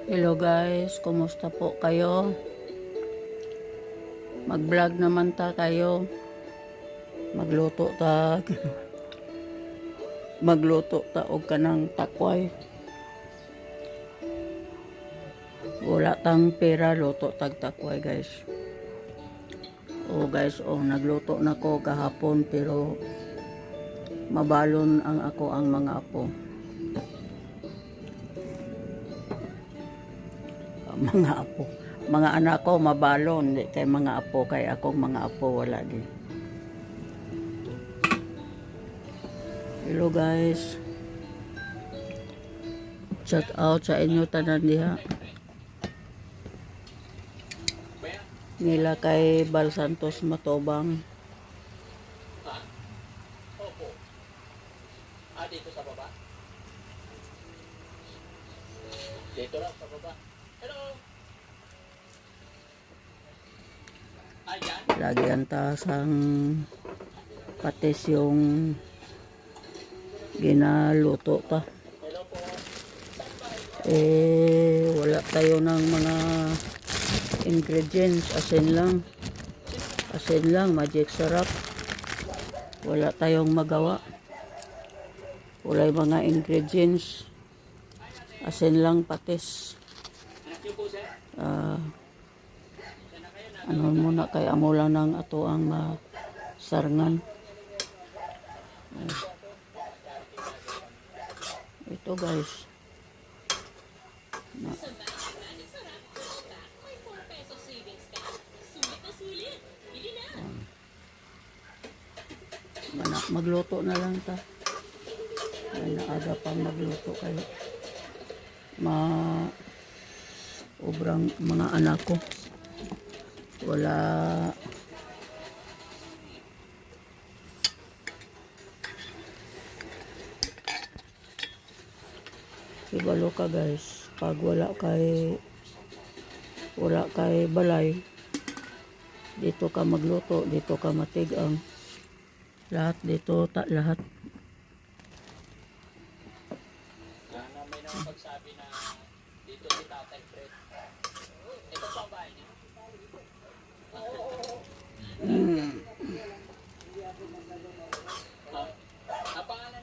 Hello guys, kumusta po kayo? Mag-vlog naman ta kayo. Magluto ta. Magluto ta og kanang takway. Wala tang pera, luto tag takway guys. Guys, nagluto na ko kahapon pero mabalon ang mga apo. Mga anak ko mabalon, di kay mga apo, kay akong mga apo wala di. Hello guys. Shout out sa inyo tanan diha. Nila kay Bal Santos Matobang. Opo. Dito sa baba? Dito lang sa baba. Hello! Ayan. Lagi antas ang patis yung ginaluto pa. Hello po. Wala tayo ng mga ingredients. Asin lang, magic sarap. Wala tayong magawa. Wala yung mga ingredients. Asin lang, patis. Ano muna kay amo lang ng ato ang masarngan. Ito guys. Magluto na lang ta. Ay, naaga pang magluto kayo. Obrang mga anak ko. Wala. Ibalo ka guys. Pag wala kay balay, dito ka magluto, dito ka matigang. Lahat dito, lahat. May nakapagsabi na dito si Tatay Fred. Ito po ang bahay niya. Ang pangalan